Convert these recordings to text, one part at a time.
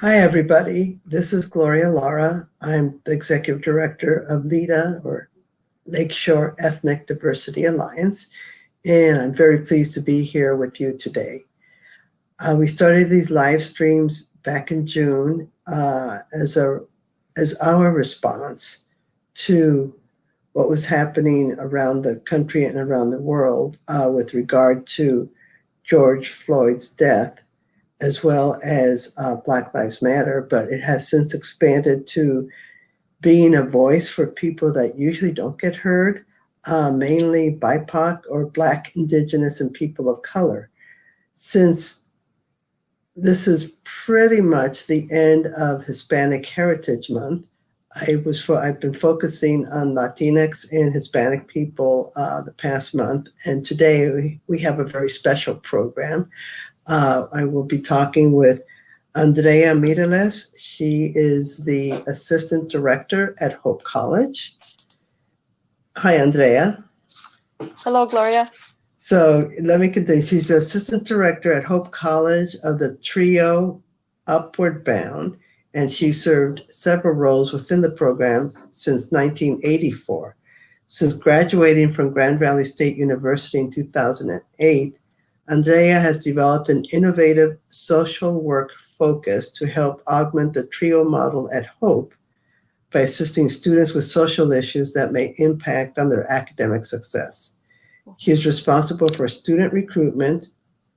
Hi, everybody. This is Gloria Lara. I'm the Executive Director of LEDA, or Lakeshore Ethnic Diversity Alliance, and I'm very pleased to be here with you today. We started these live streams back in June as our response to what was happening around the country and around the world with regard to George Floyd's death, as well as Black Lives Matter, but it has since expanded to being a voice for people that usually don't get heard, mainly BIPOC or Black, Indigenous, and people of color. Since this is pretty much the end of Hispanic Heritage Month, I've been focusing on Latinx and Hispanic people the past month, and today we have a very special program. I will be talking with Andrea Mireles. She is the Assistant Director at Hope College. Hi, Andrea. Hello, Gloria. So let me continue. She's the Assistant Director at Hope College of the trio Upward Bound, and she served several roles within the program since 1984. Since graduating from Grand Valley State University in 2008, Andrea has developed an innovative social work focus to help augment the trio model at Hope by assisting students with social issues that may impact on their academic success. She is responsible for student recruitment.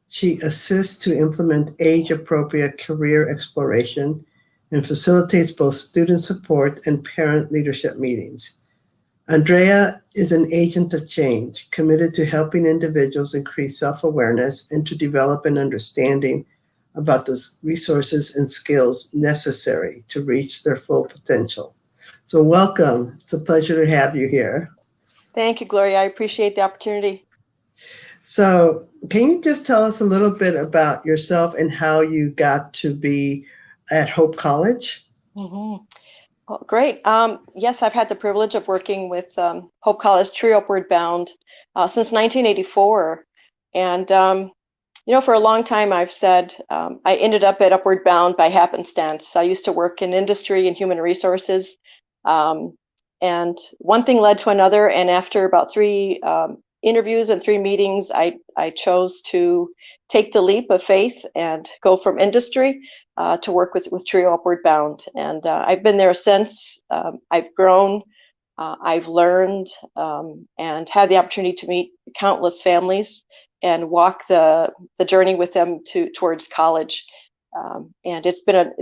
She assists to implement age-appropriate career exploration and facilitates both student support and parent leadership meetings. Andrea is an agent of change, committed to helping individuals increase self-awareness and to develop an understanding about the resources and skills necessary to reach their full potential. So welcome. It's a pleasure to have you here. Thank you, Gloria. I appreciate the opportunity. So can you just tell us a little bit about yourself and how you got to be at Hope College? Mm-hmm. Well, great. Yes, I've had the privilege of working with Hope College Trio Upward Bound since 1984. And, for a long time, I've said I ended up at Upward Bound by happenstance. I used to work in industry and human resources. And one thing led to another. And after about three interviews and three meetings, I chose to take the leap of faith and go from industry to work with Trio Upward Bound. And I've been there since. I've grown, I've learned, and had the opportunity to meet countless families and walk the journey with them towards college. And it's been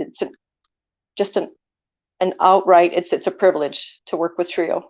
just an outright, it's a privilege to work with Trio.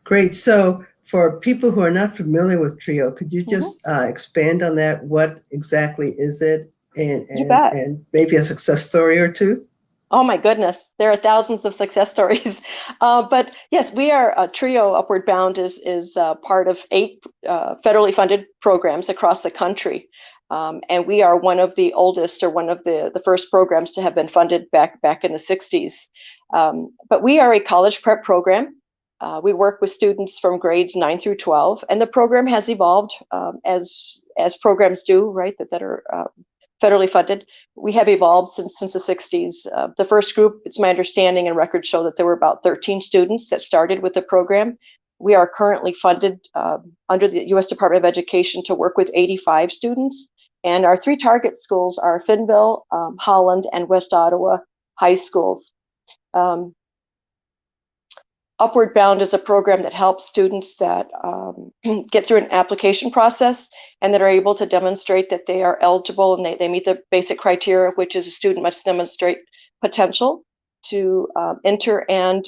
Great. So for people who are not familiar with Trio, could you just expand on that? What exactly is it? And maybe a success story or two? Oh my goodness, there are thousands of success stories. But yes, we are Trio Upward Bound is part of 8 federally funded programs across the country. And we are one of the oldest, or one of the first programs to have been funded back in the 60s. But we are a college prep program. We work with students from grades 9 through 12, and the program has evolved as programs do, right, that are federally funded. We have evolved since the 60s. The first group, it's my understanding and records show that there were about 13 students that started with the program. We are currently funded under the U.S. Department of Education to work with 85 students. And our 3 target schools are Finnville, Holland, and West Ottawa high schools. Upward Bound is a program that helps students that get through an application process and that are able to demonstrate that they are eligible and they meet the basic criteria, which is a student must demonstrate potential to enter and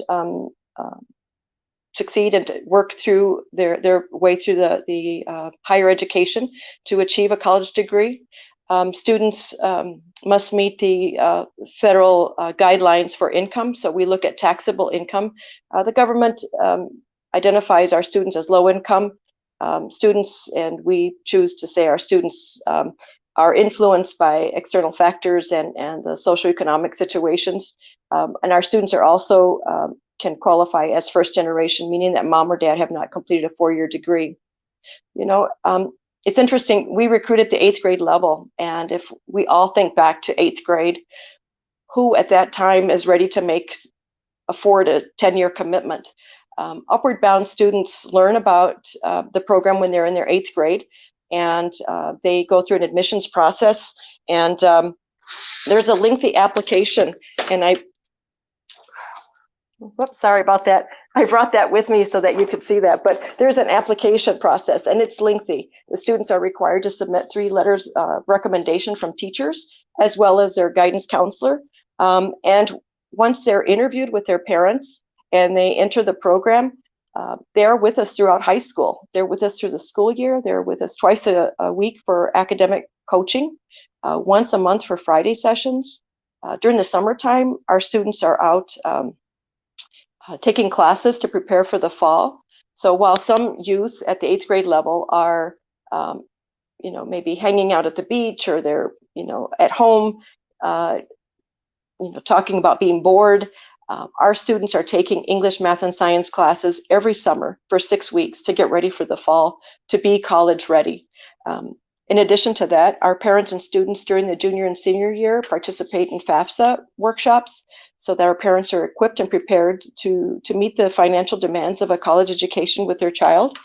succeed and to work through their way through the higher education to achieve a college degree. Students must meet the federal guidelines for income. So we look at taxable income. The government identifies our students as low income students, and we choose to say our students are influenced by external factors and the socioeconomic situations. And our students are also can qualify as first generation, meaning that mom or dad have not completed a 4-year degree. It's interesting, we recruit at the 8th grade level, and if we all think back to 8th grade, who at that time is ready to afford a 10-year commitment. Upward bound students learn about the program when they're in their 8th grade, and they go through an admissions process, and there's a lengthy application, and whoops, sorry about that. I brought that with me so that you could see that, but there's an application process and it's lengthy. The students are required to submit 3 letters of recommendation from teachers as well as their guidance counselor. And once they're interviewed with their parents and they enter the program, they're with us throughout high school. They're with us through the school year. They're with us twice a week for academic coaching, once a month for Friday sessions. During the summertime, our students are out taking classes to prepare for the fall. So while some youth at the 8th grade level are, maybe hanging out at the beach, or they're, at home, talking about being bored, our students are taking English, math, and science classes every summer for 6 weeks to get ready for the fall, to be college ready. In addition to that, our parents and students during the junior and senior year participate in FAFSA workshops so that our parents are equipped and prepared to meet the financial demands of a college education with their child.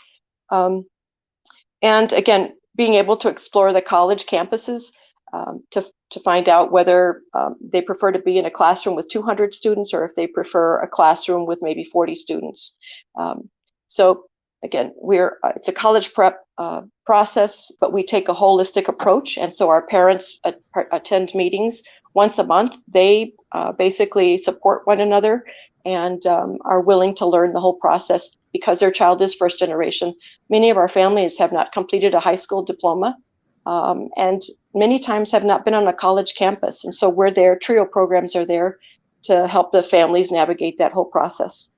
And again, being able to explore the college campuses to find out whether they prefer to be in a classroom with 200 students or if they prefer a classroom with maybe 40 students. So again, it's a college prep process, but we take a holistic approach. And so our parents attend meetings once a month. They basically support one another and are willing to learn the whole process because their child is first generation. Many of our families have not completed a high school diploma and many times have not been on a college campus. And so we're there, TRIO programs are there to help the families navigate that whole process.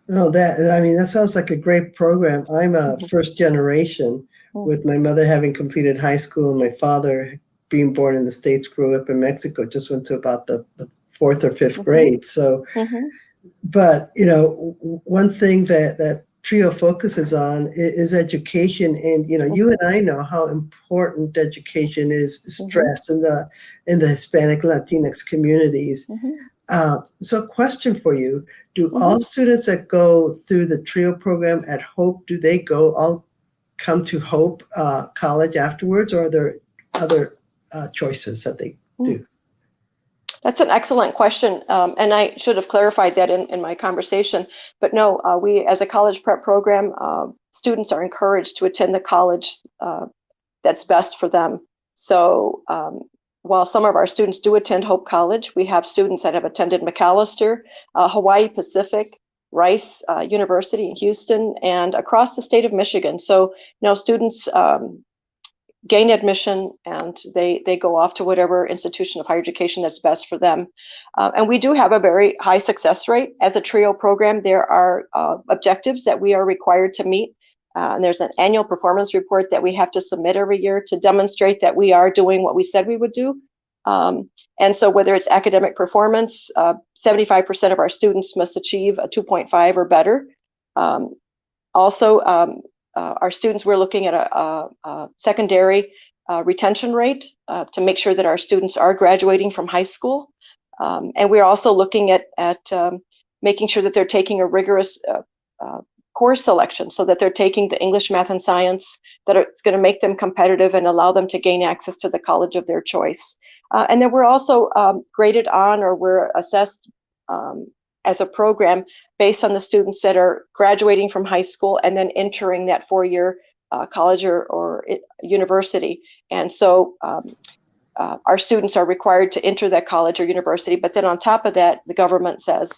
No, that sounds like a great program. I'm a first generation with my mother having completed high school and my father being born in the States, grew up in Mexico, just went to about the 4th or 5th grade. So, but, one thing that TRIO focuses on is education. And, you and I know how important education is stressed in the Hispanic Latinx communities. So question for you, do all students that go through the TRIO program at Hope, do they all come to Hope College afterwards, or are there other choices that they do? That's an excellent question. And I should have clarified that in my conversation. But no, we, as a college prep program, students are encouraged to attend the college that's best for them. So while some of our students do attend Hope College, we have students that have attended Macalester, Hawaii Pacific, Rice University in Houston, and across the state of Michigan. So students gain admission and they go off to whatever institution of higher education that's best for them. And we do have a very high success rate. As a TRIO program, there are objectives that we are required to meet. And there's an annual performance report that we have to submit every year to demonstrate that we are doing what we said we would do. And so whether it's academic performance, 75% of our students must achieve a 2.5 or better. Also, our students, we're looking at a secondary retention rate to make sure that our students are graduating from high school. And we're also looking at making sure that they're taking a rigorous course selection so that they're taking the English, math, and science it's going to make them competitive and allow them to gain access to the college of their choice. And then we're also graded on, or we're assessed as a program based on the students that are graduating from high school and then entering that 4-year college or university. And so our students are required to enter that college or university. But then on top of that, the government says,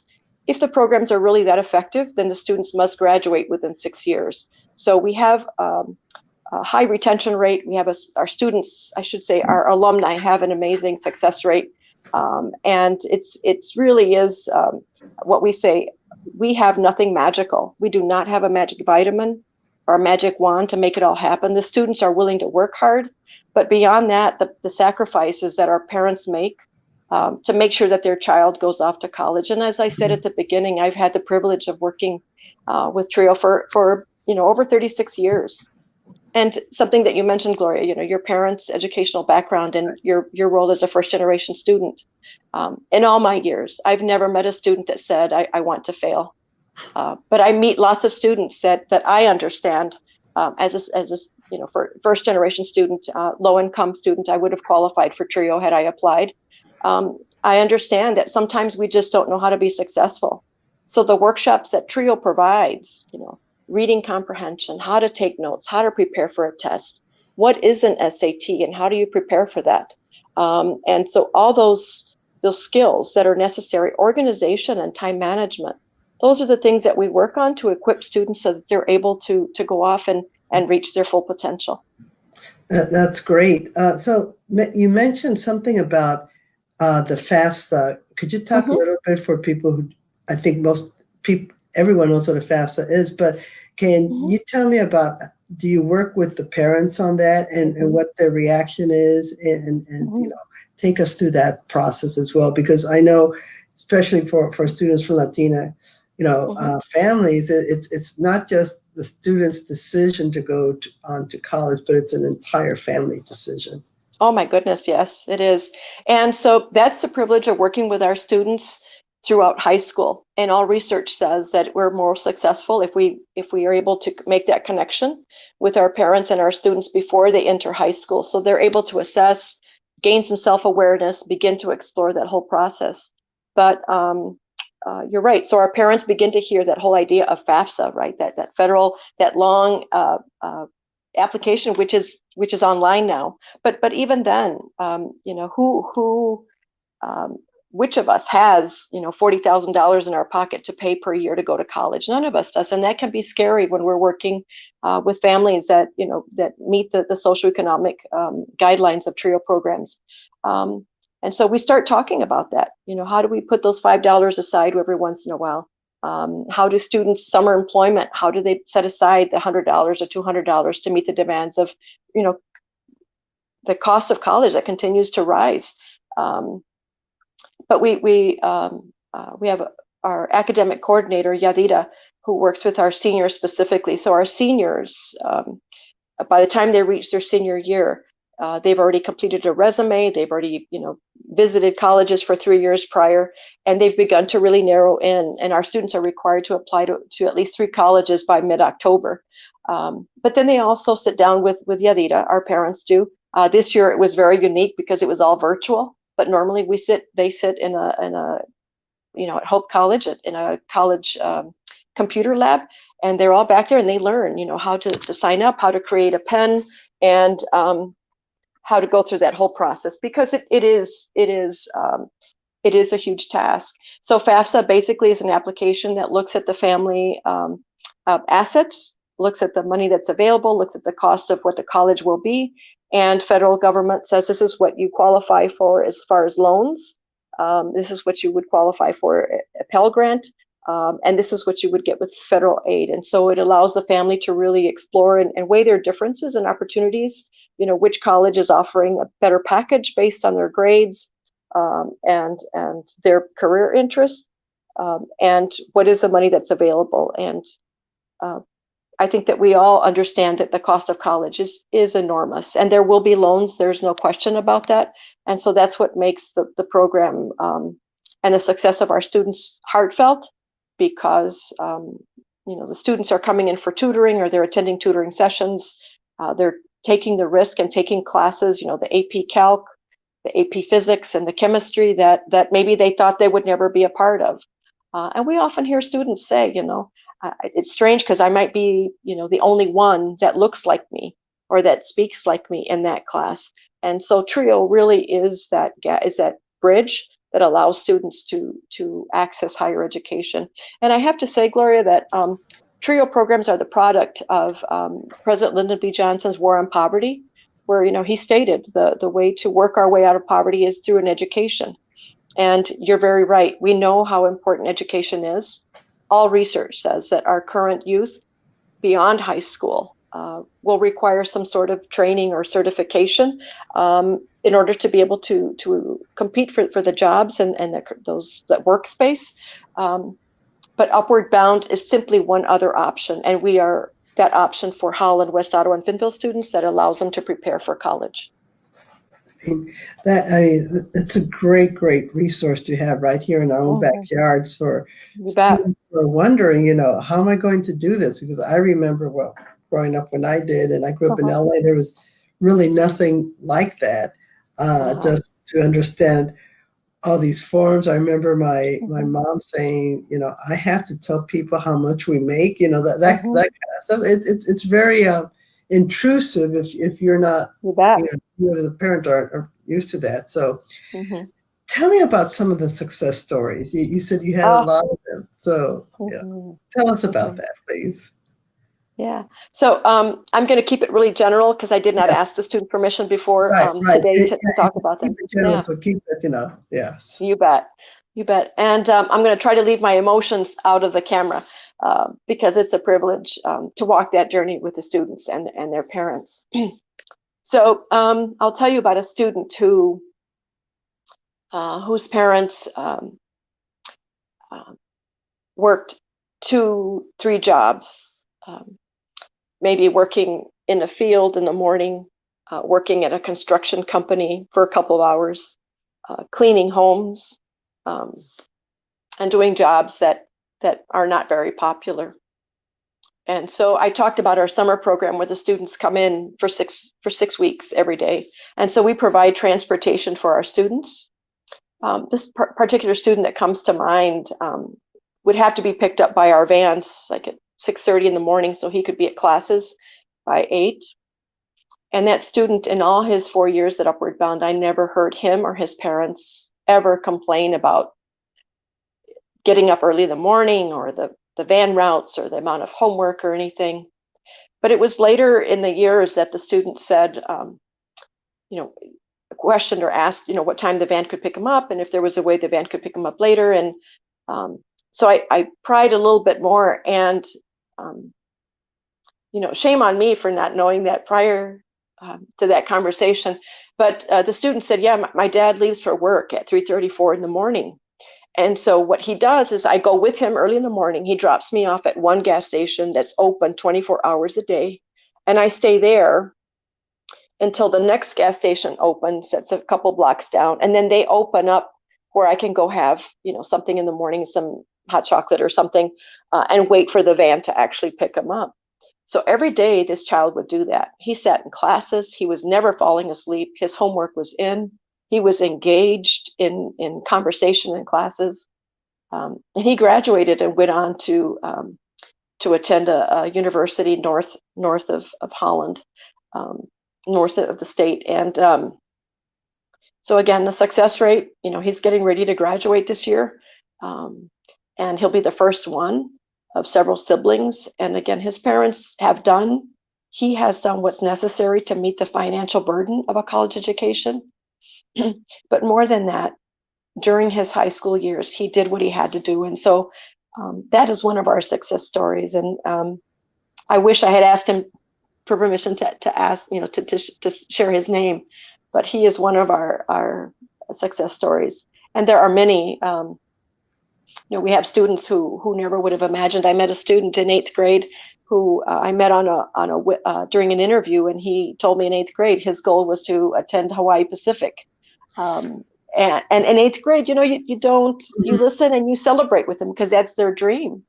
if the programs are really that effective, then the students must graduate within 6 years. So we have a high retention rate. We have our students, I should say, our alumni have an amazing success rate. And it's really is what we say, we have nothing magical. We do not have a magic vitamin or a magic wand to make it all happen. The students are willing to work hard, but beyond that, the sacrifices that our parents make to make sure that their child goes off to college. And as I said at the beginning, I've had the privilege of working with TRIO for over 36 years. And something that you mentioned, Gloria, your parents' educational background and your role as a first generation student. In all my years, I've never met a student that said, I want to fail. But I meet lots of students that I understand for first generation student, low income student, I would have qualified for TRIO had I applied. I understand that sometimes we just don't know how to be successful. So the workshops that TRIO provides, reading comprehension, how to take notes, how to prepare for a test, what is an SAT, and how do you prepare for that? And so all those skills that are necessary, organization and time management, those are the things that we work on to equip students so that they're able to go off and reach their full potential. That's great. So you mentioned something about the FAFSA. Could you talk a little bit for people who, I think most people, everyone knows what a FAFSA is, but can you tell me about, do you work with the parents on that and what their reaction is and take us through that process as well? Because I know, especially for students from Latina, families, it's not just the student's decision to go on to college, but it's an entire family decision. Oh my goodness, yes, it is. And so that's the privilege of working with our students throughout high school. And all research says that we're more successful if we are able to make that connection with our parents and our students before they enter high school. So they're able to assess, gain some self-awareness, begin to explore that whole process. But you're right. So our parents begin to hear that whole idea of FAFSA, right? That federal, that long application, which is online now. But even then, which of us has $40,000 in our pocket to pay per year to go to college? None of us does, and that can be scary when we're working with families that that meet the socioeconomic guidelines of TRIO programs. And so we start talking about that. How do we put those $5 aside every once in a while? How do students' summer employment, how do they set aside the $100 or $200 to meet the demands of, the cost of college that continues to rise? But we have our academic coordinator, Yadira, who works with our seniors specifically. So our seniors, by the time they reach their senior year, they've already completed a resume. They've already, visited colleges for 3 years prior, and they've begun to really narrow in. And our students are required to apply to at least 3 colleges by mid-October. But then they also sit down with Yadira, our parents do. This year it was very unique because it was all virtual. But normally they sit in a at Hope College in a college computer lab, and they're all back there and they learn, how to sign up, how to create a pen, and how to go through that whole process, because it is a huge task. So FAFSA basically is an application that looks at the family assets, looks at the money that's available, looks at the cost of what the college will be, and federal government says this is what you qualify for as far as loans. This is what you would qualify for a Pell Grant, and this is what you would get with federal aid. And so it allows the family to really explore and weigh their differences and opportunities, which college is offering a better package based on their grades and their career interests, and what is the money that's available. And I think that we all understand that the cost of college is enormous, and there will be loans. There's no question about that. And so that's what makes the program and the success of our students heartfelt, because the students are coming in for tutoring, or they're attending tutoring sessions. They're taking the risk and taking classes, the AP Calc, the AP Physics, and the chemistry that maybe they thought they would never be a part of. And we often hear students say, it's strange because I might be, the only one that looks like me or that speaks like me in that class. And so TRIO really is that bridge that allows students to access higher education. And I have to say, Gloria, that TRIO programs are the product of President Lyndon B. Johnson's War on Poverty, where he stated the way to work our way out of poverty is through an education. And you're very right. We know how important education is. All research says that our current youth beyond high school will require some sort of training or certification in order to be able to compete for the jobs and that workspace. But Upward Bound is simply one other option, and we are that option for Holland, West Ottawa, and Finville students that allows them to prepare for college. It's a great, great resource to have right here in our own backyards for students who are wondering, how am I going to do this? Because I remember, well, growing up when I did, and I grew up in LA, there was really nothing like that. Just to understand all these forms. I remember my mom saying, I have to tell people how much we make, that kind of stuff. It's very intrusive if you're not, you as a parent are used to that. So tell me about some of the success stories. You said you had a lot of them. So tell us about that, please. Yeah. So I'm going to keep it really general because I did not ask the student permission before today to talk about them. Keep it general, so keep it, yes. You bet. You bet. And I'm going to try to leave my emotions out of the camera because it's a privilege to walk that journey with the students and their parents. So I'll tell you about a student whose parents worked 2-3 jobs. Maybe working in the field in the morning, working at a construction company for a couple of hours, cleaning homes, and doing jobs that are not very popular. And so I talked about our summer program where the students come in for six weeks every day. And so we provide transportation for our students. This particular student that comes to mind would have to be picked up by our vans, like at 6:30 in the morning, so he could be at classes by 8. And that student, in all his 4 years at Upward Bound, I never heard him or his parents ever complain about getting up early in the morning or the van routes or the amount of homework or anything. But it was later in the years that the student said, questioned or asked, what time the van could pick him up and if there was a way the van could pick him up later. And so I pried a little bit more, and shame on me for not knowing that prior to that conversation. But the student said, yeah, my dad leaves for work at 3:34 in the morning. And so what he does is I go with him early in the morning. He drops me off at one gas station that's open 24 hours a day. And I stay there until the next gas station opens. That's a couple blocks down. And then they open up where I can go have, something in the morning, some hot chocolate or something, and wait for the van to actually pick him up. So every day this child would do that. He sat in classes. He was never falling asleep. His homework was in. He was engaged in conversation in classes. And he graduated and went on to attend a university north of Holland, north of the state. And so again, the success rate, he's getting ready to graduate this year. And he'll be the first one of several siblings. And again, his parents he has done what's necessary to meet the financial burden of a college education. But more than that, during his high school years, he did what he had to do. And so that is one of our success stories. And I wish I had asked him for permission to ask, to share his name, but he is one of our success stories. And there are many. We have students who never would have imagined. I met a student in 8th grade who I met during an interview, and he told me in 8th grade his goal was to attend Hawaii Pacific. And in 8th grade, you listen and you celebrate with them because that's their dream.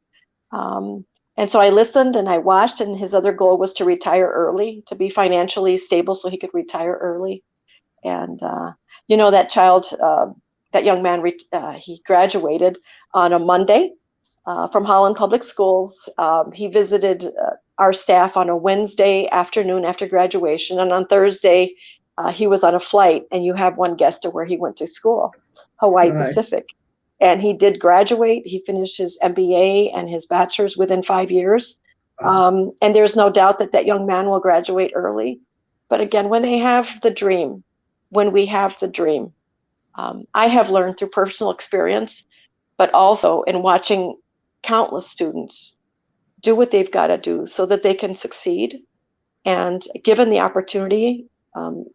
And so I listened and I watched, and his other goal was to retire early, to be financially stable so he could retire early. And that young man, he graduated on a Monday from Holland Public Schools. He visited our staff on a Wednesday afternoon after graduation. And on Thursday, he was on a flight, and you have one guess to where he went to school, Hawaii Pacific. And he did graduate. He finished his MBA and his bachelor's within 5 years. And there's no doubt that young man will graduate early. But again, when we have the dream, I have learned through personal experience, but also in watching countless students do what they've got to do so that they can succeed. And given the opportunity,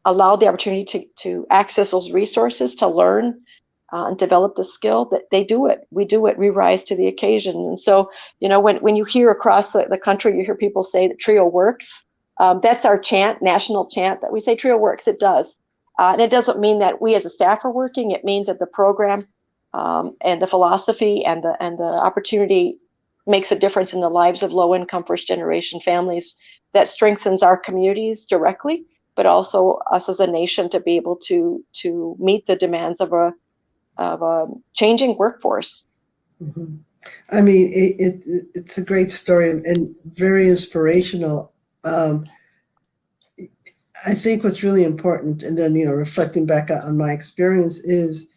allowed the opportunity to access those resources, to learn, and develop the skill, that they do it. We do it. We rise to the occasion. And so, when you hear across the country, you hear people say that TRIO works. That's our chant, national chant, that we say TRIO works. It does. And it doesn't mean that we as a staff are working. It means that the program and the philosophy and the opportunity makes a difference in the lives of low-income first-generation families, that strengthens our communities directly, but also us as a nation to be able to meet the demands of a changing workforce. Mm-hmm. I mean, it's a great story and very inspirational. I think what's really important, and then, reflecting back on my experience is,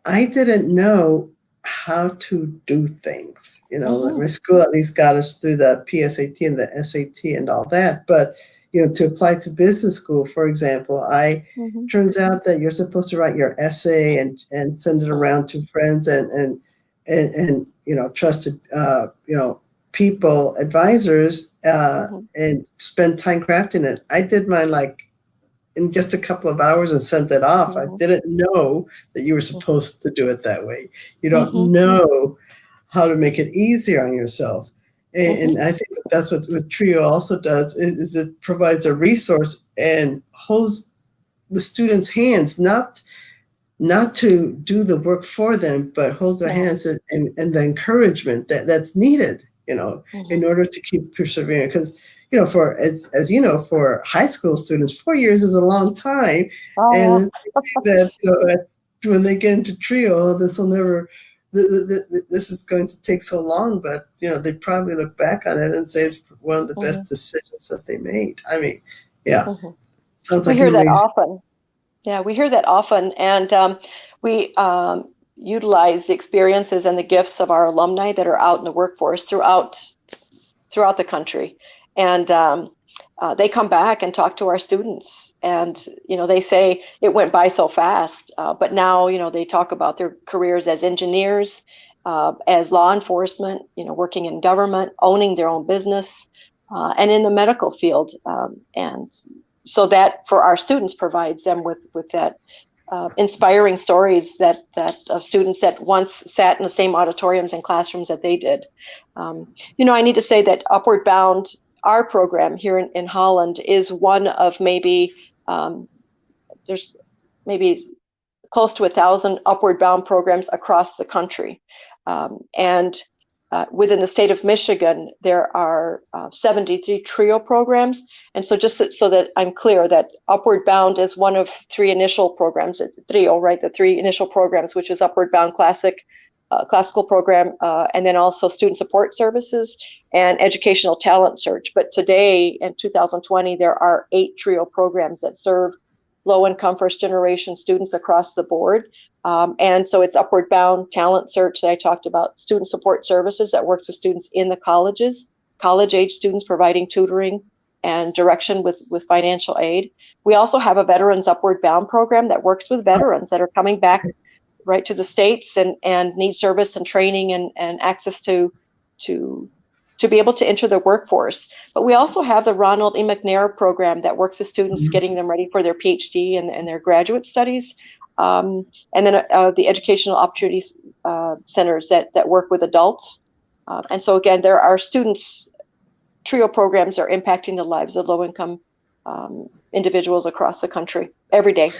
I didn't know how to do things. My school at least got us through the PSAT and the SAT and all that. But, to apply to business school, for example, turns out that you're supposed to write your essay and send it around to friends and trusted, people, advisors, and spend time crafting it. I did mine like in just a couple of hours and sent it off. I didn't know that you were supposed to do it that way. You don't know how to make it easier on yourself. And I think that's what TRIO also does, is it provides a resource and holds the students' hands, not to do the work for them, but holds their hands and the encouragement that's needed, in order to keep persevering. Because, for as you know, for high school students, 4 years is a long time. And that, when they get into TRIO, this will never, this is going to take so long, but they probably look back on it and say it's one of the best decisions that they made. I mean, sounds like we hear that often. Yeah, we hear that often, and we utilize the experiences and the gifts of our alumni that are out in the workforce throughout the country, and they come back and talk to our students, and they say it went by so fast, but now they talk about their careers as engineers, as law enforcement, working in government, owning their own business, and in the medical field, and so that for our students provides them with that inspiring stories that of students that once sat in the same auditoriums and classrooms that they did. I need to say that Upward Bound, our program here in Holland, is one of maybe there's maybe close to 1,000 Upward Bound programs across the country, and within the state of Michigan, there are 73 TRIO programs. And so just so that I'm clear, that Upward Bound is one of 3 initial programs, TRIO, right? The 3 initial programs, which is Upward Bound classical program, and then also student support services and educational talent search. But today, in 2020, there are 8 TRIO programs that serve low-income first-generation students across the board. And so it's Upward Bound talent search that I talked about, student support services that works with students in the colleges, college-age students providing tutoring and direction with financial aid. We also have a Veterans Upward Bound program that works with veterans that are coming back right to the States and need service and training and access to be able to enter the workforce. But we also have the Ronald E. McNair program that works with students, getting them ready for their PhD and their graduate studies. And then the educational opportunities centers that work with adults. And so again, there are students, TRIO programs are impacting the lives of low-income individuals across the country every day.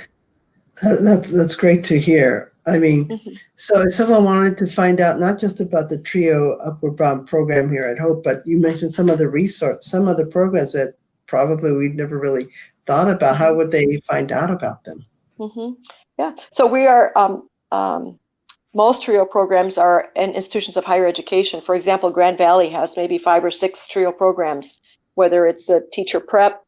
That's great to hear. I mean, so if someone wanted to find out not just about the TRIO Upward Bound program here at Hope, but you mentioned some other programs that probably we'd never really thought about, how would they find out about them? Yeah, so we are, most TRIO programs are in institutions of higher education. For example, Grand Valley has maybe 5 or 6 TRIO programs, whether it's a teacher prep,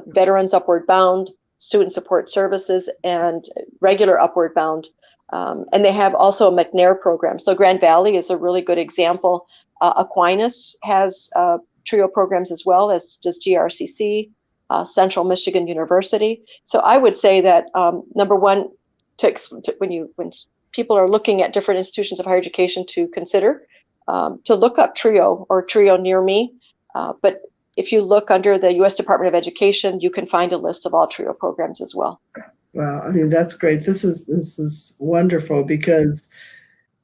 Veterans Upward Bound, student support services, and regular Upward Bound. And they have also a McNair program. So Grand Valley is a really good example. Aquinas has TRIO programs as well, as does GRCC, Central Michigan University. So I would say that number one, when people are looking at different institutions of higher education, to consider to look up TRIO or TRIO near me. But if you look under the U.S. Department of Education, you can find a list of all TRIO programs as well. Wow, I mean, that's great. This is wonderful because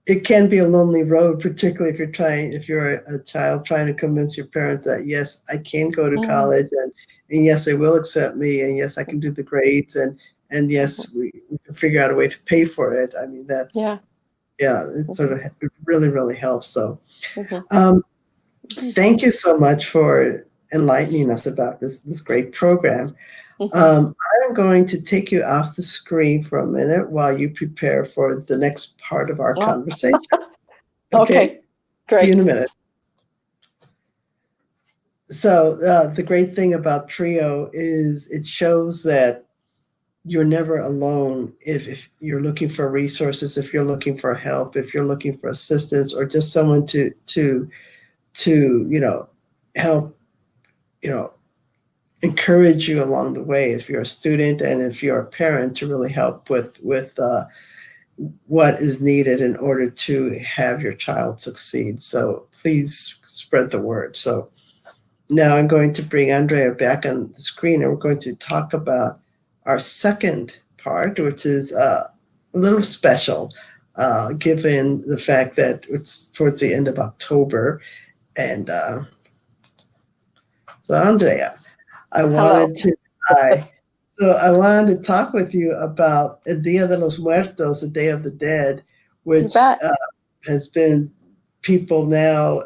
it can be a lonely road, particularly if you're a child trying to convince your parents that yes, I can go to Mm, college, and yes, they will accept me, and yes, I can do the grades, and mhm. yes, we can figure out a way to pay for it. I mean, Yeah. yeah, it sort Mhm, of it really helps. So, mhm, um, mhm, thank you so much for enlightening us about this great program. mhm. I'm going to take you off the screen for a minute while you prepare for the next part of our Oh, conversation. Okay, okay, see you great. in a minute. So the great thing about Trio is it shows that you're never alone if you're looking for resources, if you're looking for help, if you're looking for assistance, or just someone to help you know encourage you along the way. If you're a student and if you're a parent, to really help with what is needed in order to have your child succeed. So please spread the word. So now I'm going to bring Andrea back on the screen, and we're going to talk about our second part, which is a little special, given the fact that it's towards the end of October. And so, Andrea, I Hello. wanted to, I, I wanted to talk with you about El Dia de los Muertos, the Day of the Dead, You which bet. has been people now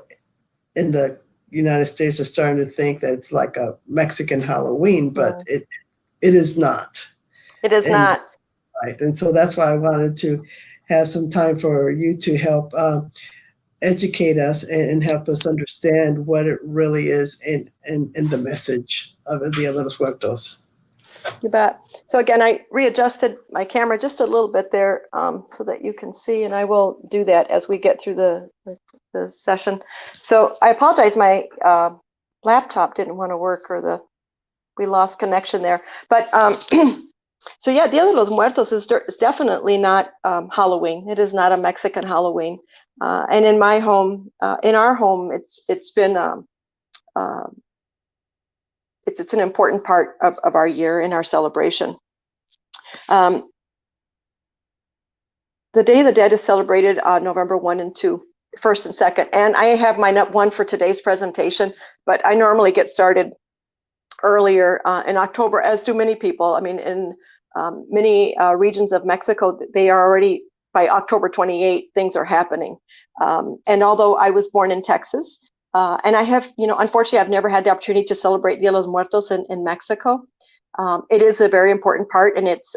in the United States are starting to think that it's like a Mexican Halloween, but Mm. it is not. It is And not. right, and so that's why I wanted to have some time for you to help educate us and help us understand what it really is and the message of El Dia de los Muertos. You bet. So again, I readjusted my camera just a little bit there so that you can see, and I will do that as we get through the session. So I apologize, my laptop didn't want to work, or we lost connection there. But so yeah, Dia de los Muertos is definitely not Halloween. It is not a Mexican Halloween. And in my home, in our home, it's been uh, it's an important part of our year in our celebration. Um, the Day of the Dead is celebrated on November 1 and 2, 1st and 2nd. And I have mine up one for today's presentation, but I normally get started earlier in October, as do many people. I mean, in many regions of Mexico, they are already, by October 28, things are happening. And although I was born in Texas, and I have, unfortunately, I've never had the opportunity to celebrate Dia de los Muertos in Mexico. It is a very important part, and it's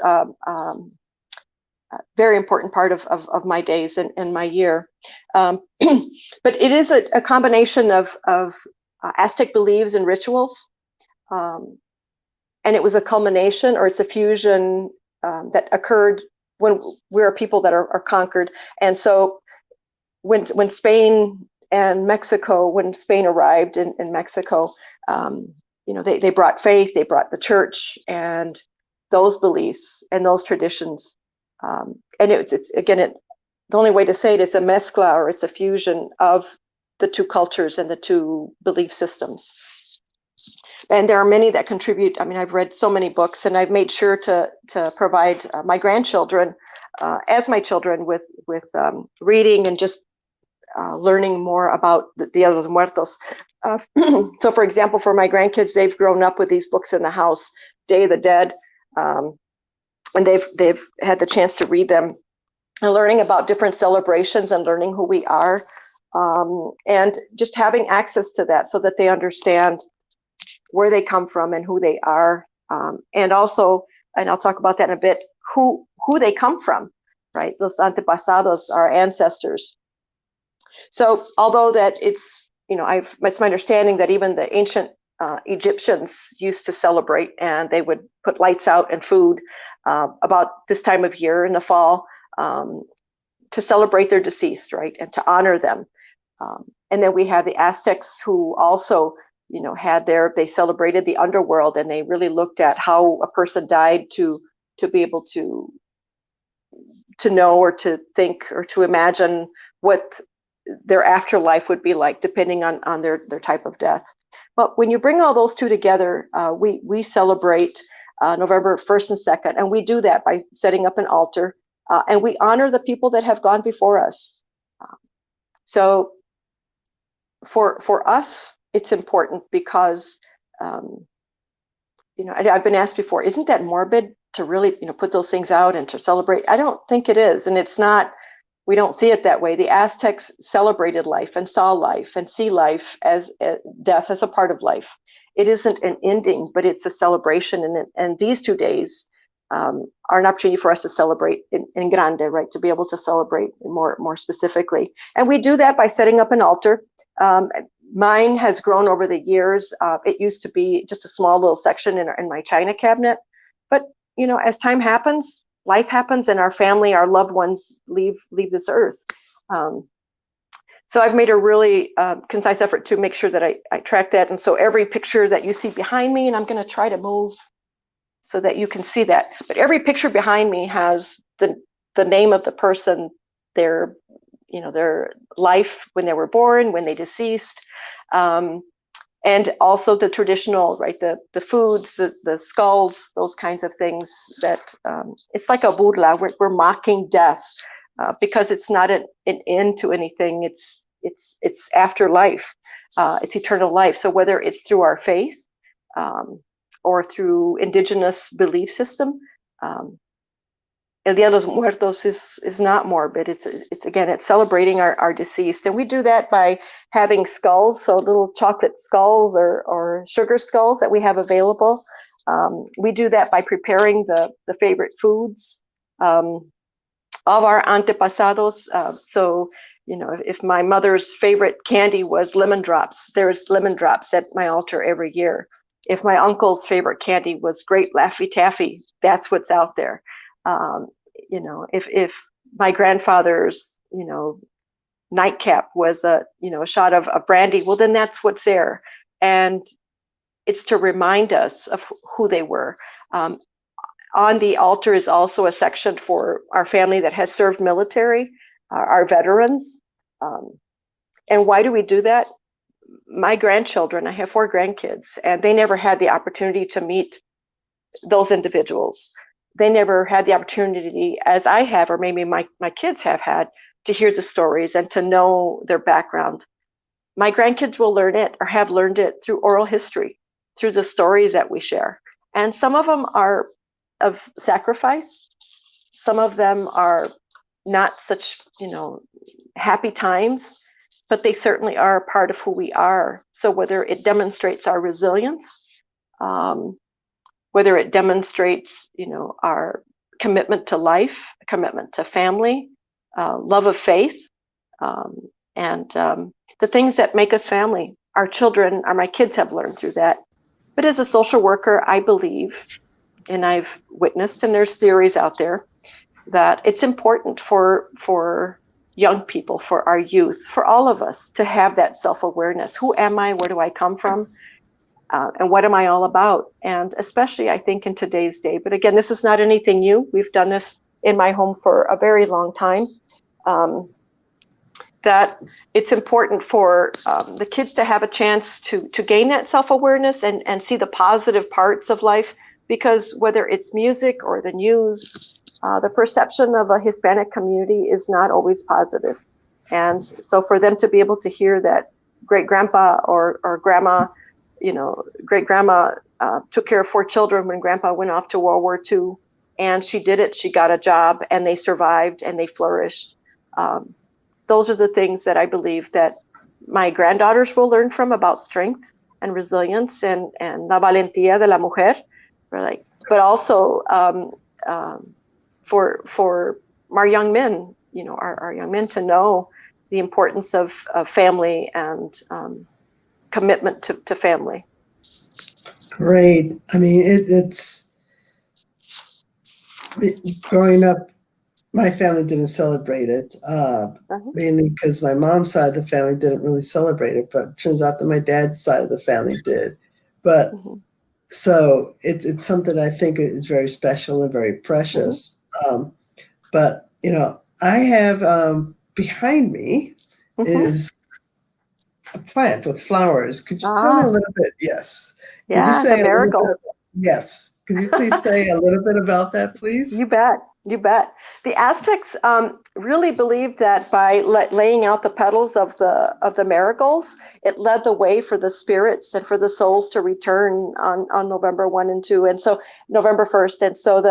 very important part of my days and my year. But it is a combination of Aztec beliefs and rituals. Um, and it was a culmination, or it's a fusion that occurred when we're a people that are conquered. And so when Spain and Mexico, when Spain arrived in Mexico, they brought faith, they brought the church and those beliefs and those traditions. And it's again, the only way to say it, it's a mezcla, or it's a fusion of the two cultures and the two belief systems. And there are many that contribute. I mean, I've read so many books, and I've made sure to provide my grandchildren as my children with reading and just learning more about the Dia de los Muertos. So, for example, for my grandkids, they've grown up with these books in the house, Day of the Dead, um, and they've had the chance to read them and learning about different celebrations and learning who we are, and just having access to that so that they understand where they come from and who they are, and also, and I'll talk about that in a bit, who they come from, right? Los antepasados, our ancestors. So although that it's my understanding that even the ancient Egyptians used to celebrate, and they would put lights out and food about this time of year in the fall, um, to celebrate their deceased, right, and to honor them. And then we have the Aztecs, who also, they celebrated the underworld, and they really looked at how a person died to be able to know, or to think, or to imagine what their afterlife would be like, depending on their type of death. But when you bring all those two together, we celebrate November 1st and 2nd. And we do that by setting up an altar, and we honor the people that have gone before us. So for us, it's important because, I've been asked before, isn't that morbid to really, put those things out and to celebrate? I don't think it is. And it's not, we don't see it that way. The Aztecs celebrated life and saw life and see life as death as a part of life. It isn't an ending, but it's a celebration. And these 2 days are an opportunity for us to celebrate in grande, right? To be able to celebrate more specifically. And we do that by setting up an altar. Mine has grown over the years. It used to be just a small little section in my china cabinet. But, as time happens, life happens, and our family, our loved ones leave this earth. So I've made a really concise effort to make sure that I track that. And so every picture that you see behind me, and I'm going to try to move so that you can see that, but every picture behind me has the name of the person, their life, when they were born, when they deceased, and also the traditional, right, the foods, the skulls, those kinds of things. That it's like a burla. We're mocking death because it's not an end to anything. It's afterlife. It's eternal life. So whether it's through our faith or through indigenous belief system, El Dia de los Muertos is not morbid. It's celebrating our deceased. And we do that by having skulls, so little chocolate skulls or sugar skulls that we have available. We do that by preparing the favorite foods of our antepasados. So, if my mother's favorite candy was lemon drops, there's lemon drops at my altar every year. If my uncle's favorite candy was Great Laffy Taffy, that's what's out there. If my grandfather's, nightcap was a shot of brandy, well, then that's what's there. And it's to remind us of who they were. On the altar is also a section for our family that has served military, our veterans. And why do we do that? My grandchildren, I have 4 grandkids, and they never had the opportunity to meet those individuals. They never had the opportunity, as I have, or maybe my kids have had, to hear the stories and to know their background. My grandkids will learn it, or have learned it, through oral history, through the stories that we share. And some of them are of sacrifice. Some of them are not such, happy times, but they certainly are a part of who we are. So whether it demonstrates our resilience, whether it demonstrates, our commitment to life, commitment to family, love of faith, and the things that make us family. Our children, or my kids, have learned through that. But as a social worker, I believe, and I've witnessed, and there's theories out there, that it's important for young people, for our youth, for all of us to have that self-awareness. Who am I? Where do I come from? And what am I all about? And especially, I think, in today's day. But again, this is not anything new. We've done this in my home for a very long time. That it's important for the kids to have a chance to gain that self-awareness and see the positive parts of life. Because whether it's music or the news, the perception of a Hispanic community is not always positive. And so for them to be able to hear that great grandpa or grandma, great grandma took care of 4 children when grandpa went off to World War II, and she did it. She got a job, and they survived, and they flourished. Those are the things that I believe that my granddaughters will learn from, about strength and resilience and la valentía de la mujer, right? But also for our young men, our young men, to know the importance of family and commitment to family. Great. I mean, growing up, my family didn't celebrate it, mainly because my mom's side of the family didn't really celebrate it, but it turns out that my dad's side of the family did. But so it's something I think is very special and very precious. But, I have behind me is a plant with flowers. Could you tell me a little bit? Yes. Could you say the marigold. Yes. Could you please say a little bit about that, please? You bet. You bet. The Aztecs really believed that by laying out the petals of the marigolds, it led the way for the spirits and for the souls to return on November 1 and 2, and so November 1st. And so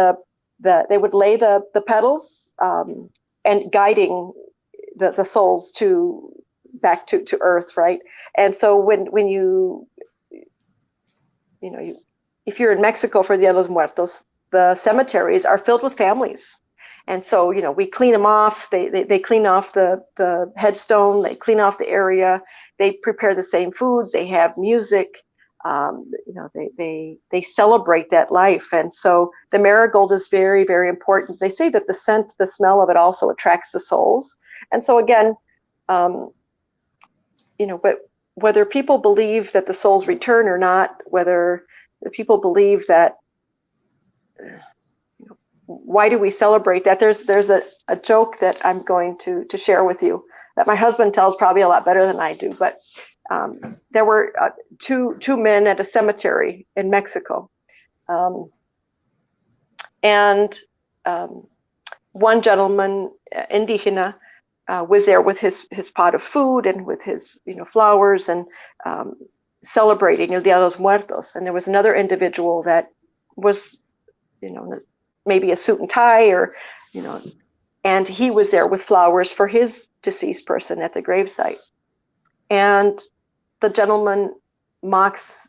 they would lay the petals and guiding the souls back to Earth, right? And so when you if you're in Mexico for Dia de los Muertos, the cemeteries are filled with families. And so, we clean them off. They clean off the headstone. They clean off the area. They prepare the same foods. They have music. They celebrate that life. And so the marigold is very, very important. They say that the scent, the smell of it also attracts the souls. And so again, but whether people believe that the souls return or not, whether the people believe that, why do we celebrate that? There's a joke that I'm going to share with you that my husband tells probably a lot better than I do. But there were two men at a cemetery in Mexico, and one gentleman, indigena, was there with his pot of food and with his flowers and celebrating El Dia de los Muertos. And there was another individual that was maybe a suit and tie, or and he was there with flowers for his deceased person at the gravesite. And the gentleman mocks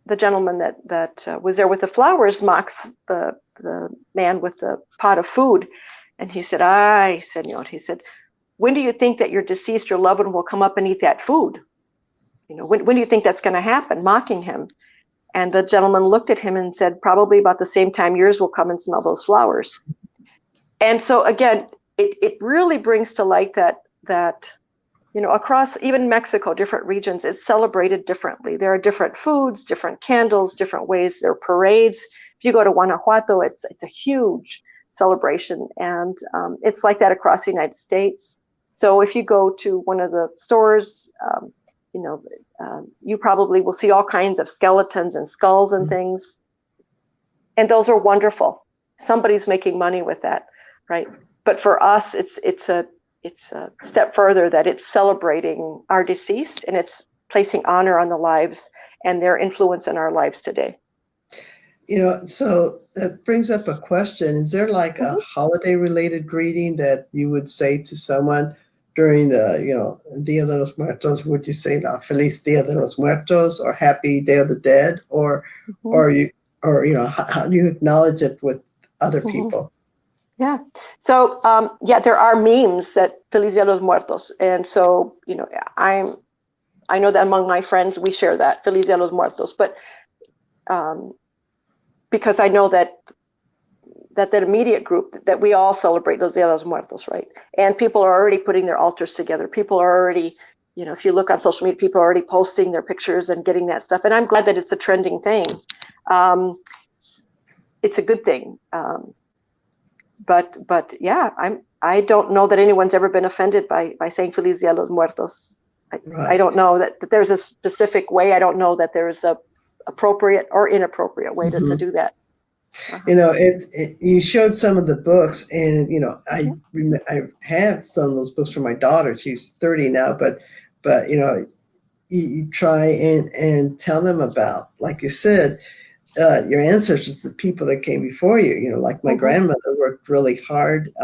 the gentleman that was there with the flowers, mocks the man with the pot of food. And he said, "Ay, señor," he said, "when do you think that your deceased, your loved one, will come up and eat that food? When do you think that's going to happen?" Mocking him. And the gentleman looked at him and said, "Probably about the same time yours will come and smell those flowers." And so again, it really brings to light that across even Mexico, different regions, it's celebrated differently. There are different foods, different candles, different ways. There are parades. If you go to Guanajuato, it's a huge celebration, and it's like that across the United States. So if you go to one of the stores, you probably will see all kinds of skeletons and skulls and things, and those are wonderful. Somebody's making money with that, right? But for us, it's a step further, that it's celebrating our deceased, and it's placing honor on the lives and their influence in our lives today. So that brings up a question. Is there like a holiday related greeting that you would say to someone during the, Dia de los Muertos? Would you say Feliz Dia de los Muertos or Happy Day of the Dead, or how do you acknowledge it with other people? Yeah. So there are memes that Feliz Dia de los Muertos, and so I know that among my friends we share that Feliz Dia de los Muertos, but because I know that immediate group, that we all celebrate Los Dia de los Muertos, right? And people are already putting their altars together. People are already, if you look on social media, people are already posting their pictures and getting that stuff. And I'm glad that it's a trending thing. It's a good thing. But yeah, I don't know that anyone's ever been offended by saying Feliz Dia de los Muertos. I don't know that there's a specific way. I don't know that there's a appropriate or inappropriate way to do that. You showed some of the books, and I have some of those books for my daughter. She's 30 now, but you try and tell them about, like you said, your ancestors, the people that came before you. Like my grandmother worked really hard,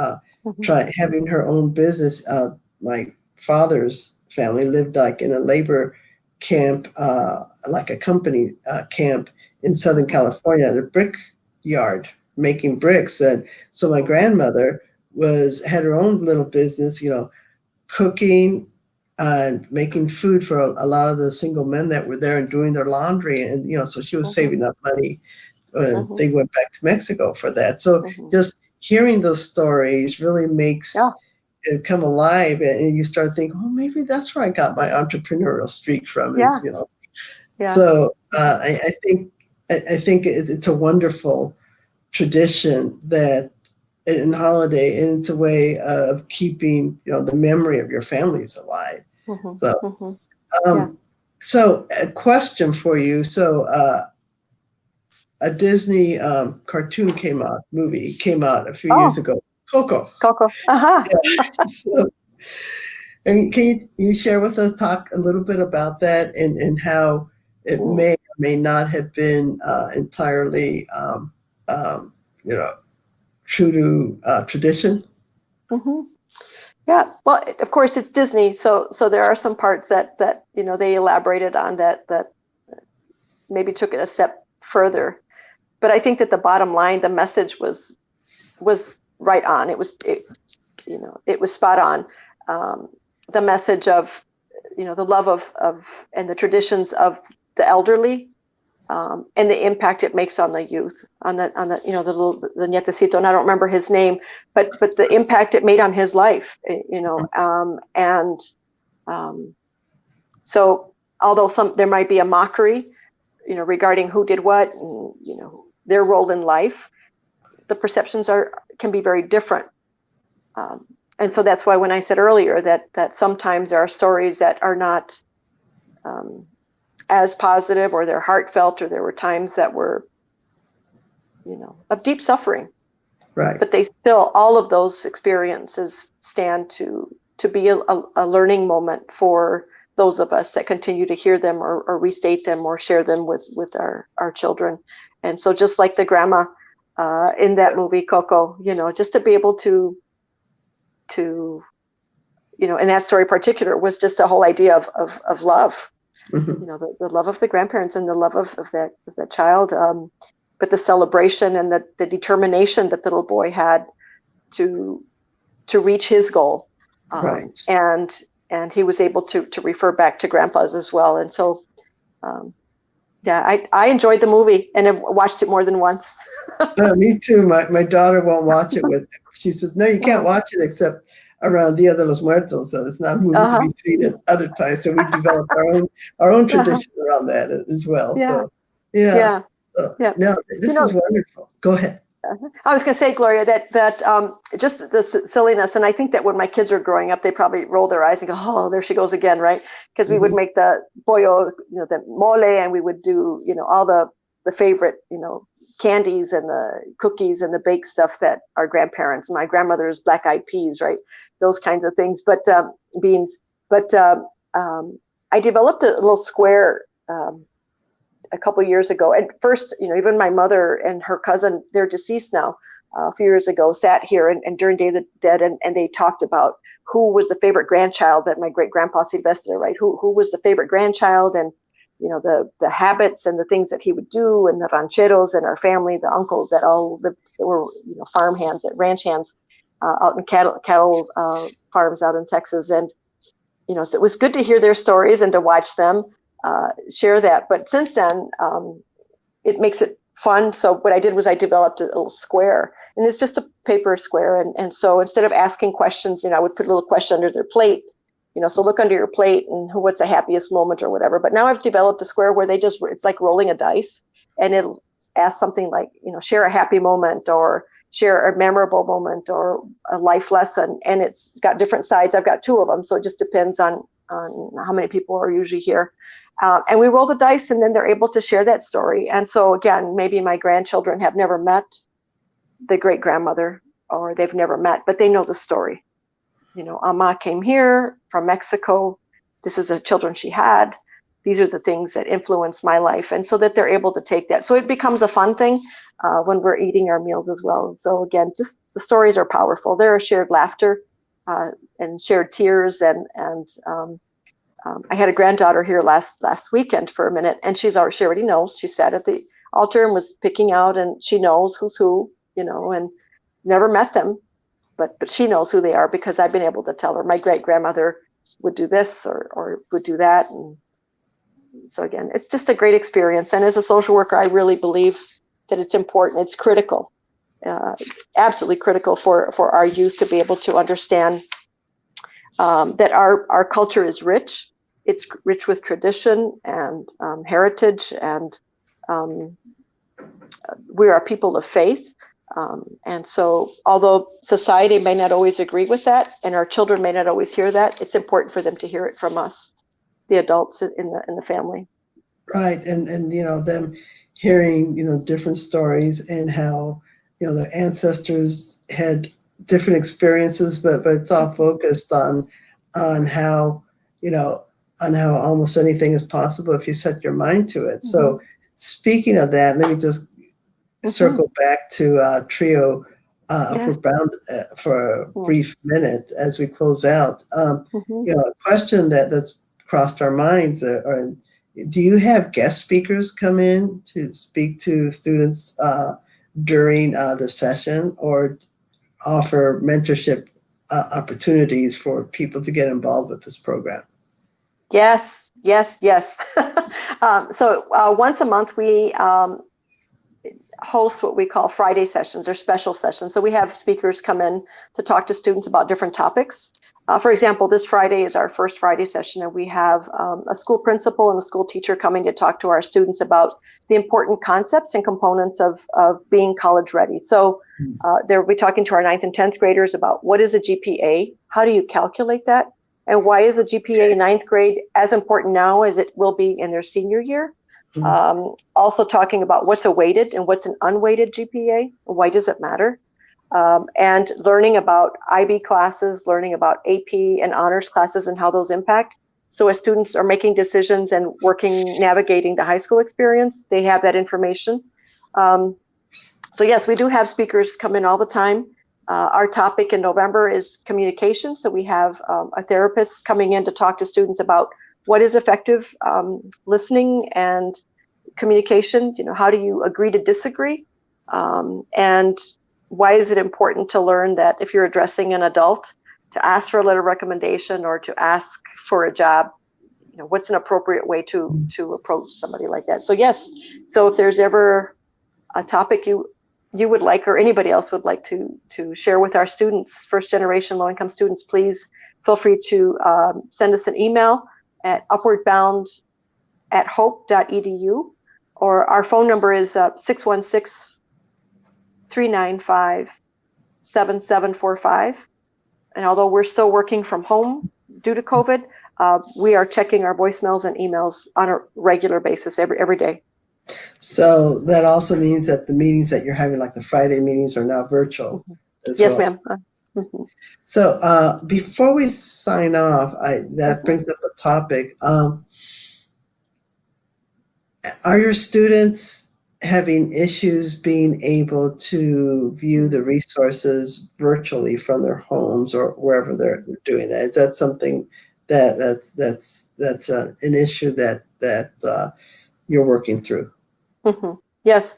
having her own business. My father's family lived like in a labor camp, like a company camp in Southern California, at a brick yard making bricks. And so my grandmother had her own little business, cooking and making food for a lot of the single men that were there and doing their laundry. And, so she was saving up money. They went back to Mexico for that. So just hearing those stories really makes it come alive, and you start thinking, oh, maybe that's where I got my entrepreneurial streak from. So I think it's a wonderful tradition that in holiday, and it's a way of keeping the memory of your families alive. So a question for you. So a Disney cartoon movie came out a few years Oh, ago, Coco. Coco. Uh-huh. So, and can you share with us, talk a little bit about that and how it Mm, may or may not have been entirely, you know, true to tradition? mhm. Yeah. Well, of course, it's Disney, so there are some parts that they elaborated on that maybe took it a step further. But I think that the bottom line, the message was right on. It was spot on. Um, the message of the love of and the traditions of the elderly, and the impact it makes on the youth, on the the nietecito, and I don't remember his name, but the impact it made on his life, and um, so although there might be a mockery, regarding who did what, and their role in life, the perceptions can be very different. Um, and so that's why when I said earlier that sometimes there are stories that are not um, as positive, or they're heartfelt, or there were times that were of deep suffering, Right. but they still, all of those experiences stand to be a learning moment for those of us that continue to hear them, or restate them, or share them with our children. And so just like the grandma in that movie Coco, just to be able to in that story in particular, was just the whole idea of love, Hmm. the love of the grandparents, and the love of that child, but the celebration and the determination that the little boy had to reach his goal, Right. and he was able to refer back to grandpa's as well. And so um, yeah, I enjoyed the movie, and I've watched it more than once. Me too. My daughter won't watch it with. She says, "No, you can't Oh, watch it except around Dia de los Muertos." So it's not a movie to uh-huh. be seen at other times. So we developed our own Uh-huh. tradition around that as well. Yeah, So yeah. yeah, So yeah. no, You this know, is wonderful. Go ahead. I was going to say, Gloria, that just the silliness, and I think that when my kids were growing up, they probably roll their eyes and go, "Oh, there she goes again," right? Because we would Hmm. make the pollo, the mole, and we would do, all the favorite, candies and the cookies and the baked stuff that our grandparents, my grandmother's black eyed peas, right? Those kinds of things, but beans. But I developed a little square. A couple of years ago. And first, even my mother and her cousin, they're deceased now, a few years ago, sat here and during Day of the Dead, and they talked about who was the favorite grandchild that my great grandpa Sylvester, right? Who was the favorite grandchild, and the habits and the things that he would do, and the rancheros and our family, the uncles that all lived, were farm hands, at ranch hands, out in cattle farms out in Texas. And so it was good to hear their stories and to watch them share that. But since then, it makes it fun. So what I did was I developed a little square, and it's just a paper square. And so instead of asking questions, I would put a little question under their plate. So look under your plate, and what's the happiest moment or whatever. But now I've developed a square where it's like rolling a dice, and it'll ask something like, share a happy moment, or share a memorable moment, or a life lesson. And it's got different sides. I've got two of them, so it just depends on how many people are usually here. And we roll the dice, and then they're able to share that story. And so again, maybe my grandchildren have never met the great grandmother, or they've never met, but they know the story. Ama came here from Mexico. This is the children she had. These are the things that influenced my life. And so that they're able to take that. So it becomes a fun thing when we're eating our meals as well. So again, just the stories are powerful. There are shared laughter and shared tears. And I had a granddaughter here last weekend for a minute, and she already knows. She sat at the altar and was picking out, and she knows who's who, and never met them, but she knows who they are because I've been able to tell her my great grandmother would do this, or would do that. And so again, it's just a great experience. And as a social worker, I really believe that it's important. It's critical, uh, absolutely critical for our youth to be able to understand that our culture is rich. It's rich with tradition and heritage, and um, we are people of faith. And so, although society may not always agree with that, and our children may not always hear that, it's important for them to hear it from us, the adults in the family. Right. And them hearing, different stories and how, their ancestors had different experiences, but it's all focused on how, on how almost anything is possible if you set your mind to it. So speaking of that, let me just circle back to Trio Upward Bound for a brief minute as we close out. A question that's crossed our minds are, do you have guest speakers come in to speak to students during the session, or offer mentorship opportunities for people to get involved with this program? Yes. So once a month we host what we call Friday sessions or special sessions. So we have speakers come in to talk to students about different topics. For example, this Friday is our first Friday session, and we have a school principal and a school teacher coming to talk to our students about the important concepts and components of being college ready. So they'll be talking to our 9th and 10th graders about what is a GPA, how do you calculate that, and why is a GPA in 9th grade as important now as it will be in their senior year. Also talking about what's a weighted and what's an unweighted GPA, and why does it matter? And learning about IB classes, learning about AP and honors classes and how those impact. So as students are making decisions and navigating the high school experience, they have that information. So yes, we do have speakers come in all the time. Our topic in November is communication. So we have a therapist coming in to talk to students about what is effective listening and communication. How do you agree to disagree? And why is it important to learn that if you're addressing an adult, to ask for a letter of recommendation or to ask for a job, what's an appropriate way to approach somebody like that? So yes, so if there's ever a topic you would like, or anybody else would like to share with our students, first generation low income students, please feel free to send us an email at upwardbound@hope.edu, or our phone number is 616-395-7745. And although we're still working from home due to COVID, we are checking our voicemails and emails on a regular basis every day. So that also means that the meetings that you're having, like the Friday meetings, are now virtual as well. Yes, ma'am. So before we sign off, that brings up a topic. Are your students having issues being able to view the resources virtually from their homes or wherever they're doing that? Is that something that's an issue that you're working through? Yes,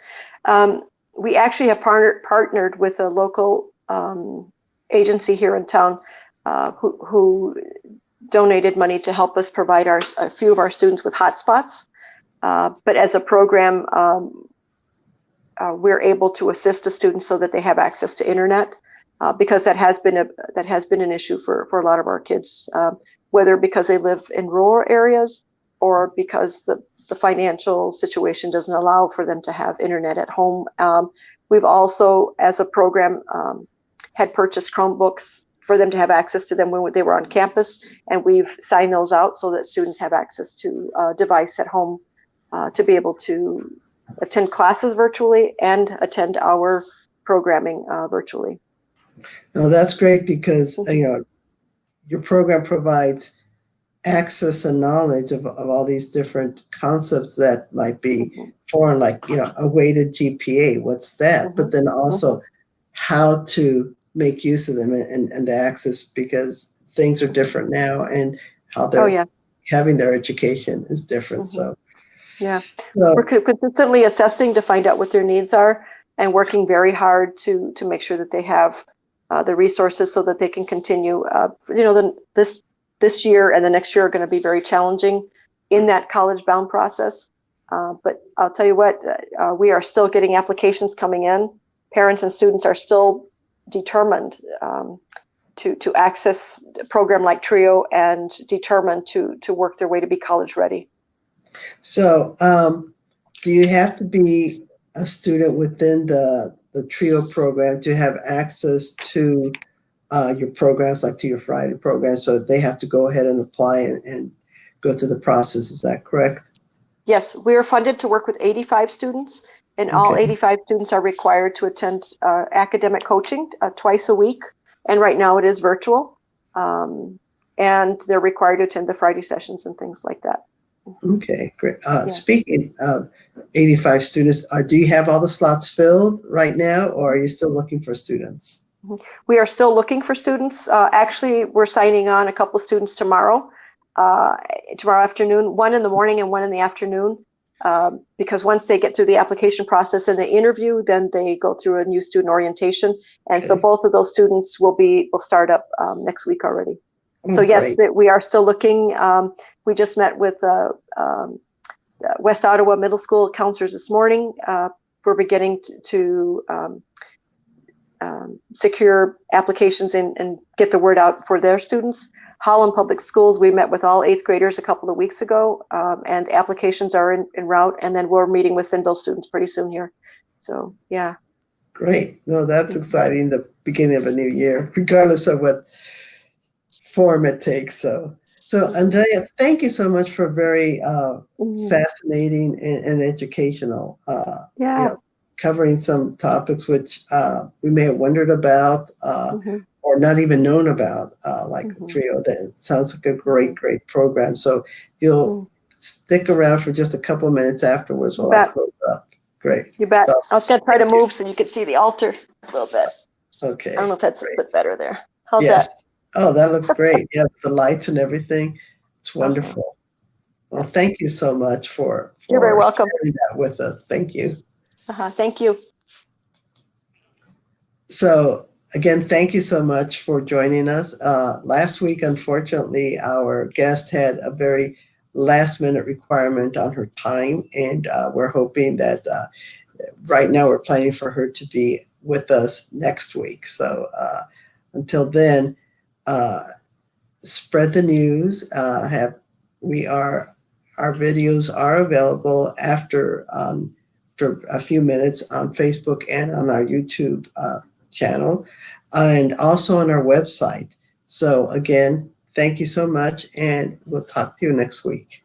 we actually have partnered with a local agency here in town who donated money to help us provide a few of our students with hotspots. But as a program, we're able to assist the students so that they have access to internet, because that has been an issue for a lot of our kids, whether because they live in rural areas or because the financial situation doesn't allow for them to have internet at home. We've also, as a program, had purchased Chromebooks for them to have access to them when they were on campus, and we've signed those out so that students have access to a device at home to be able to attend classes virtually and attend our programming virtually. No, that's great, because your program provides access and knowledge of all these different concepts that might be foreign, like a weighted GPA. What's that? But then also how to make use of them and the access, because things are different now, and how they're having their education is different. So we're consistently assessing to find out what their needs are, and working very hard to make sure that they have the resources so that they can continue. This year and the next year are going to be very challenging in that college-bound process. But I'll tell you what, we are still getting applications coming in. Parents and students are still determined to access a program like TRIO, and determined to work their way to be college ready. So do you have to be a student within the TRIO program to have access to your programs, like to your Friday programs, so they have to go ahead and apply and go through the process? Is that correct? Yes, we are funded to work with 85 students, and all Okay. 85 students are required to attend academic coaching twice a week. And right now it is virtual. And they're required to attend the Friday sessions and things like that. Okay, great. Yeah. Speaking of 85 students, do you have all the slots filled right now, or are you still looking for students? We are still looking for students. Actually, we're signing on a couple of students tomorrow afternoon, one in the morning and one in the afternoon. Because once they get through the application process and the interview, then they go through a new student orientation. And so Okay. both of those students will start up next week already. Oh, So yes, great. we are still looking. We just met with West Ottawa Middle School counselors this morning. We're beginning to secure applications and get the word out for their students. Holland Public Schools, we met with all 8th graders a couple of weeks ago, and applications are en route, and then we're meeting with Finville students pretty soon here. So, yeah. Great. No, that's exciting, the beginning of a new year, regardless of what form it takes. So Andrea, thank you so much for very fascinating and educational, Yeah. covering some topics which we may have wondered about or not even known about, like TRIO. That sounds like a great program. So you'll stick around for just a couple of minutes afterwards while I close up. Great. You bet. So, I was going to try to move so you could see the altar a little bit. okay. I don't know if that's great. a bit better there. How's Yes. that? Oh, that looks great. Yeah, the lights and everything. It's wonderful. Well, thank you so much for You're very welcome. sharing that with us. Thank you. Thank you. So again, thank you so much for joining us. Last week, unfortunately, our guest had a very last minute requirement on her time, and we're hoping that right now we're planning for her to be with us next week. So until then, spread the news. Our videos are available after for a few minutes on Facebook and on our YouTube channel, and also on our website. So again, thank you so much, and we'll talk to you next week.